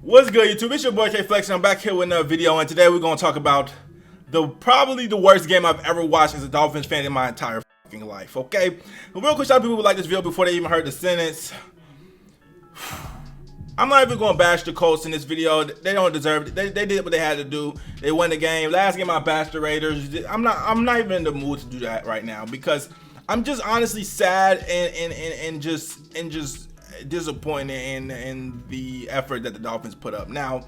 What's good, YouTube? It's your boy K Flex, and I'm back here with another video. And today we're gonna talk about probably the worst game I've ever watched as a Dolphins fan in my entire fucking life. Okay, but real quick, some people would like this video before they even heard the sentence. I'm not even gonna bash the Colts in this video. They don't deserve it. They did what they had to do. They won the game. Last game I bashed the Raiders. I'm not even in the mood to do that right now because I'm just honestly sad and just disappointed in the effort that the Dolphins put up. Now,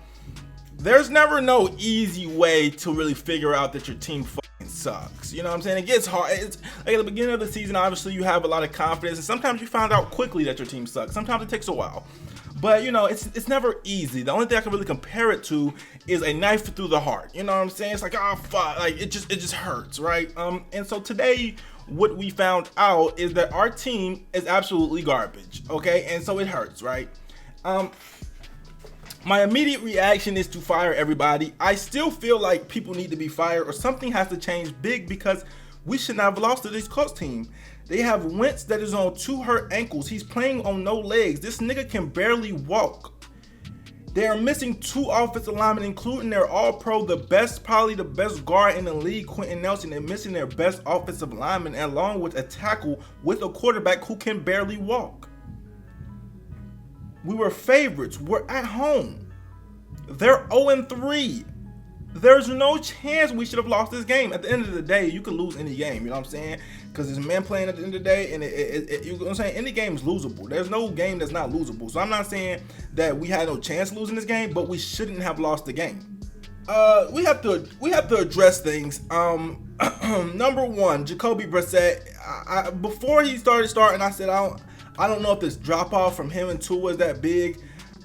there's never no easy way to really figure out that your team fucking sucks. You know what I'm saying? It gets hard. It's like at the beginning of the season, obviously you have a lot of confidence, and sometimes you find out quickly that your team sucks. Sometimes it takes a while. But you know, it's never easy. The only thing I can really compare it to is a knife through the heart. You know what I'm saying? It's like, oh fuck, like it just hurts, right? And so today, what we found out is that our team is absolutely garbage. Okay, and so it hurts, right? My immediate reaction is to fire everybody. I still feel like people need to be fired or something has to change big because we should not have lost to this Colts team. They have Wentz that is on 2 hurt ankles. He's playing on no legs. This nigga can barely walk. They are missing 2 offensive linemen, including their all-pro, probably the best guard in the league, Quentin Nelson. They're missing their best offensive lineman along with a tackle with a quarterback who can barely walk. We were favorites. We're at home. They're 0-3. There's no chance we should have lost this game. At the end of the day, you could lose any game, you know what I'm saying? Because there's men playing at the end of the day, and you know what I'm saying? Any game is losable. There's no game that's not losable. So I'm not saying that we had no chance of losing this game, but we shouldn't have lost the game. We have to address things. Number one, Jacoby Brissett. Before he starting, I said I don't know if this drop off from him and Tua is that big.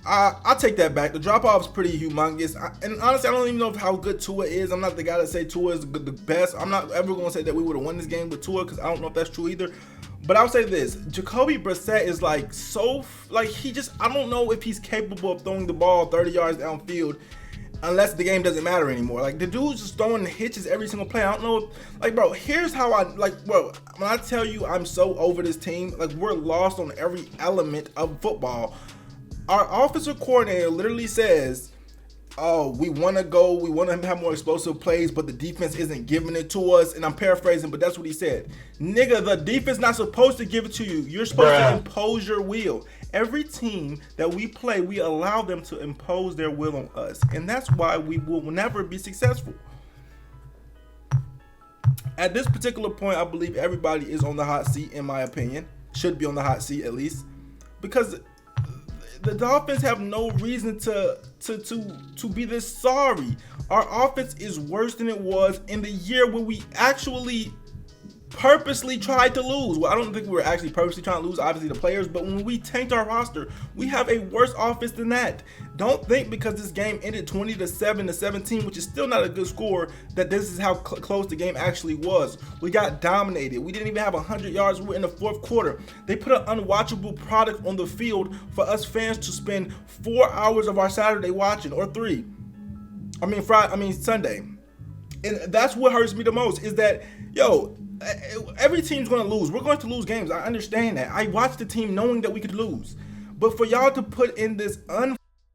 I'll take that back. The drop-off is pretty humongous. And honestly, I don't even know how good Tua is. I'm not the guy to say Tua is the best. I'm not ever going to say that we would have won this game with Tua because I don't know if that's true either. But I'll say this. Jacoby Brissett is like I don't know if he's capable of throwing the ball 30 yards downfield unless the game doesn't matter anymore. Like, the dude's just throwing hitches every single play. I don't know. Bro, here's how bro, when I tell you I'm so over this team, like, we're lost on every element of football. Our offensive coordinator literally says, oh, we want to have more explosive plays, but the defense isn't giving it to us. And I'm paraphrasing, but that's what he said. Nigga, the defense not supposed to give it to you. You're supposed to impose your will. Every team that we play, we allow them to impose their will on us. And that's why we will never be successful. At this particular point, I believe everybody is on the hot seat, in my opinion. Should be on the hot seat at least. Because the Dolphins have no reason to be this sorry. Our offense is worse than it was in the year where we actually purposely tried to lose. Well, I don't think we were actually purposely trying to lose, obviously the players, but when we tanked our roster, we have a worse offense than that. Don't think because this game ended 20-7-17, which is still not a good score, that this is how close the game actually was. We got dominated. We didn't even have 100 yards. We were in the 4th quarter. They put an unwatchable product on the field for us fans to spend 4 hours of our Saturday watching, or 3. Sunday. And that's what hurts me the most is that, yo, every team's going to lose. We're going to lose games. I understand that. I watched the team knowing that we could lose. But for y'all to put in this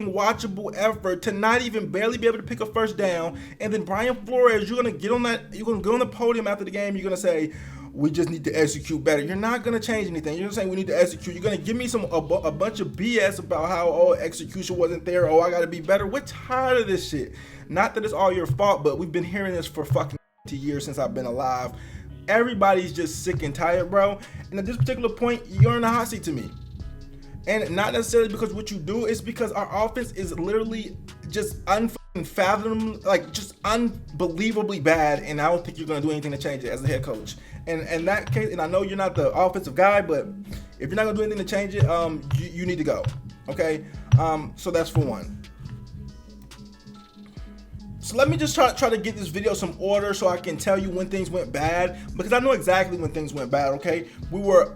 unwatchable effort to not even barely be able to pick a first down, and then Brian Flores, you're going to get on the podium after the game, you're going to say, we just need to execute better. You're not going to change anything. You're just saying we need to execute. You're going to give me a bunch of BS about how, execution wasn't there. I got to be better. We're tired of this shit. Not that it's all your fault, but we've been hearing this for fucking years since I've been alive. Everybody's just sick and tired, bro. And at this particular point, you're in the hot seat to me. And not necessarily because what you do, it's because our offense is literally just unfathomable, like just unbelievably bad. And I don't think you're going to do anything to change it as a head coach. And in that case, and I know you're not the offensive guy, but if you're not going to do anything to change it, you need to go. Okay? So that's for one. So let me just try to get this video some order so I can tell you when things went bad, because I know exactly when things went bad. Okay, we were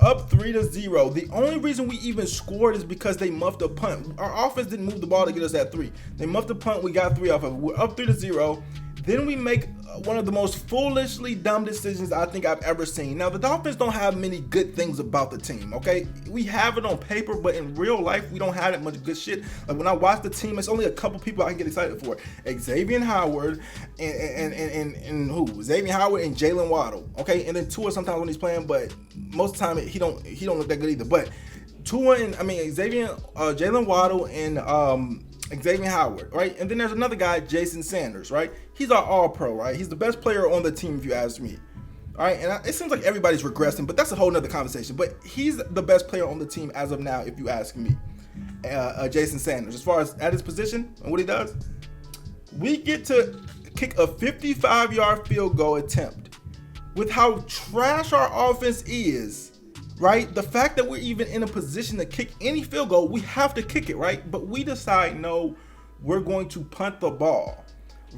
up 3-0. The only reason we even scored is because they muffed a punt. Our offense didn't move the ball to get us at 3. They muffed a punt. We got 3 off of it. We're up 3-0. Then we make one of the most foolishly dumb decisions I think I've ever seen. Now, the Dolphins don't have many good things about the team, okay? We have it on paper, but in real life, we don't have that much good shit. Like, when I watch the team, it's only a couple people I can get excited for. Xavier Howard and who? Xavier Howard and Jalen Waddle, okay? And then Tua sometimes when he's playing, but most of the time, he don't look that good either. But Xavier, Jalen Waddle and Xavier Howard, right? And then there's another guy, Jason Sanders, right? He's our all-pro, right? He's the best player on the team, if you ask me. All right, and it seems like everybody's regressing, but that's a whole nother conversation. But he's the best player on the team as of now, if you ask me. Jason Sanders, as far as at his position and what he does, we get to kick a 55-yard field goal attempt. With how trash our offense is, right? The fact that we're even in a position to kick any field goal, we have to kick it, right? But we decide, no, we're going to punt the ball.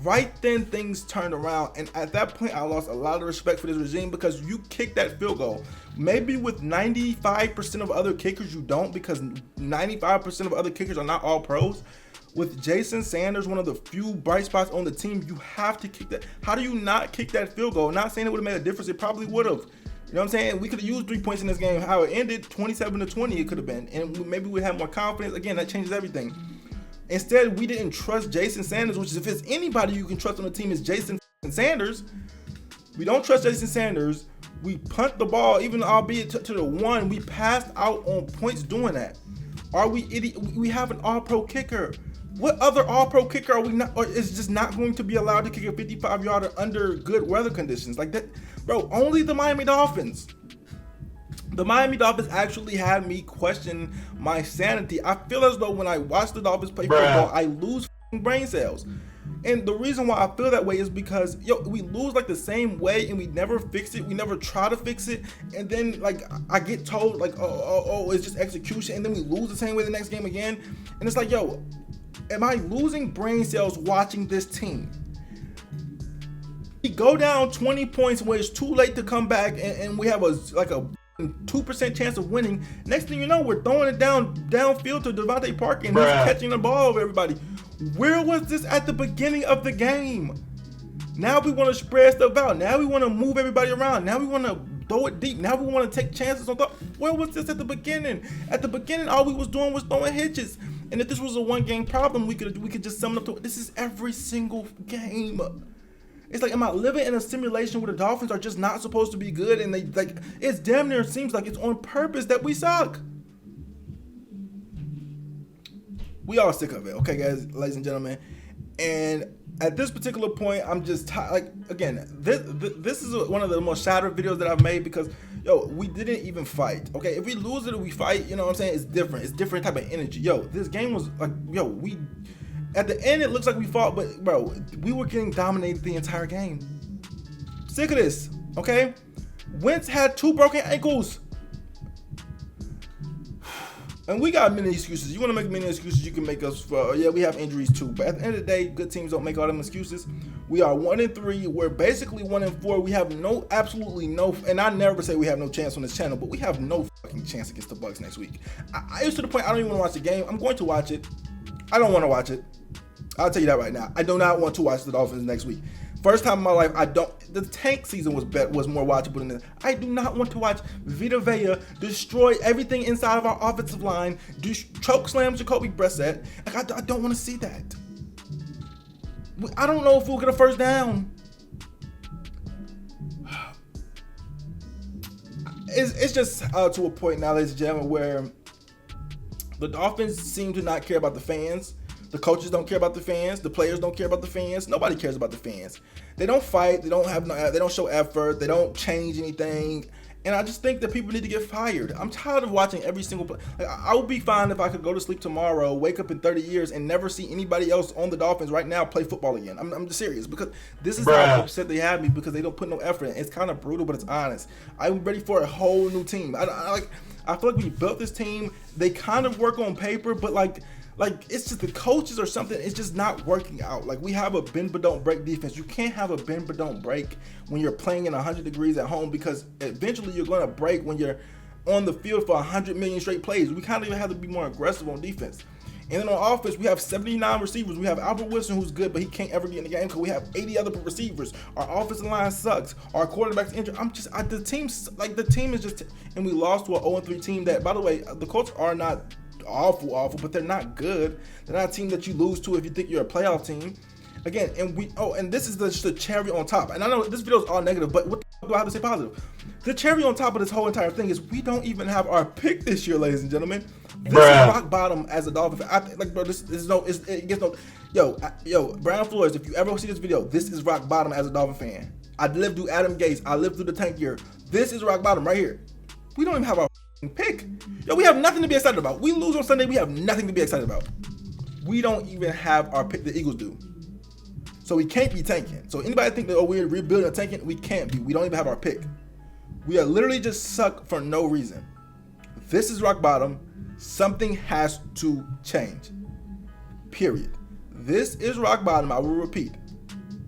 Right then, things turned around, and at that point, I lost a lot of respect for this regime because you kick that field goal. Maybe with 95% of other kickers, you don't, because 95% of other kickers are not all pros. With Jason Sanders, one of the few bright spots on the team, you have to kick that. How do you not kick that field goal? Not saying it would have made a difference. It probably would have. You know what I'm saying? We could have used 3 points in this game. How it ended, 27-20, it could have been. And maybe we had more confidence. Again, that changes everything. Instead, we didn't trust Jason Sanders, which is, if it's anybody you can trust on the team, is Jason Sanders. We don't trust Jason Sanders. We punt the ball, even albeit to the one. We passed out on points doing that. Are we idiot? We have an all-pro kicker. What other all-pro kicker are we not, or is just not going to be allowed to kick a 55-yarder under good weather conditions? Like that, bro, only the Miami Dolphins. The Miami Dolphins actually had me question my sanity. I feel as though when I watch the Dolphins play football, I lose brain cells. And the reason why I feel that way is because, we lose like the same way and we never fix it. We never try to fix it. And then, like, I get told, like, oh, it's just execution. And then we lose the same way the next game again. And it's like, am I losing brain cells watching this team? We go down 20 points where it's too late to come back, and we have a 2% chance of winning. Next thing you know, we're throwing it downfield to Devontae Parker, and he's catching the ball over everybody. Where was this at the beginning of the game? Now we want to spread stuff out. Now we want to move everybody around. Now we want to throw it deep. Now we want to take chances on top. Where was this at the beginning? At the beginning, all we was doing was throwing hitches. And if this was a one-game problem, we could just sum it up to, this is every single game. It's like, am I living in a simulation where the Dolphins are just not supposed to be good, and it's damn near seems like it's on purpose that we suck. We all sick of it, okay, guys, ladies and gentlemen. And at this particular point, I'm just tired. Again, this is one of the most shattered videos that I've made because, we didn't even fight, okay? If we lose it or we fight, you know what I'm saying? It's different. It's different type of energy. This game was like, at the end, it looks like we fought, but, bro, we were getting dominated the entire game. Sick of this, okay? Wentz had 2 broken ankles. And we got many excuses. You want to make many excuses, you can make us for, we have injuries too. But at the end of the day, good teams don't make all them excuses. We are 1-3. We're basically 1-4. We have absolutely no, and I never say we have no chance on this channel, but we have no fucking chance against the Bucs next week. I used to the point I don't even want to watch the game. I'm going to watch it. I don't want to watch it. I'll tell you that right now. I do not want to watch the Dolphins next week. First time in my life, the tank season was more watchable than this. I do not want to watch Vita Vea destroy everything inside of our offensive line, choke slam Jacoby Brissett. Like, I don't want to see that. I don't know if we'll get a first down. It's just to a point now, ladies and gentlemen, where the Dolphins seem to not care about the fans. The coaches don't care about the fans. The players don't care about the fans. Nobody cares about the fans. They don't fight. They don't show effort. They don't change anything. And I just think that people need to get fired. I'm tired of watching every single play. Like, I would be fine if I could go to sleep tomorrow, wake up in 30 years, and never see anybody else on the Dolphins right now play football again. I'm just serious, because this is how upset they have me, because they don't put no effort in. It's kind of brutal, but it's honest. I'm ready for a whole new team. I feel like we built this team. They kind of work on paper, but like it's just the coaches or something. It's just not working out. Like, we have a bend but don't break defense. You can't have a bend but don't break when you're playing in 100 degrees at home, because eventually you're going to break when you're on the field for 100 million straight plays. We kind of even have to be more aggressive on defense. And then on offense, we have 79 receivers. We have Albert Wilson, who's good, but he can't ever get in the game because we have 80 other receivers. Our offensive line sucks. Our quarterback's injured. The team is just, and we lost to an 0-3 team that, by the way, the Colts are not awful, but they're not good. They're not a team that you lose to if you think you're a playoff team. Again, and this is just the cherry on top. And I know this video is all negative, but what the fuck do I have to say positive? The cherry on top of this whole entire thing is we don't even have our pick this year, ladies and gentlemen. This is rock bottom as a Dolphin fan. I think, like, bro, it gets no. Yo, Brian Flores, if you ever see this video, this is rock bottom as a Dolphin fan. I lived through Adam Gase. I lived through the tank year. This is rock bottom right here. We don't even have our pick. Yo, we have nothing to be excited about. We lose on Sunday. We have nothing to be excited about. We don't even have our pick. The Eagles do. So we can't be tanking. So anybody think that we're rebuilding or tanking, we can't be. We don't even have our pick. We are literally just suck for no reason. This is rock bottom. Something has to change. Period. This is rock bottom. I will repeat.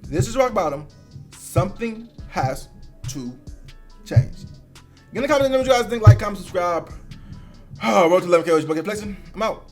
This is rock bottom. Something has to change. Get in the comments, let me know what you guys think. Like, comment, subscribe. Road to 11K. I'm out.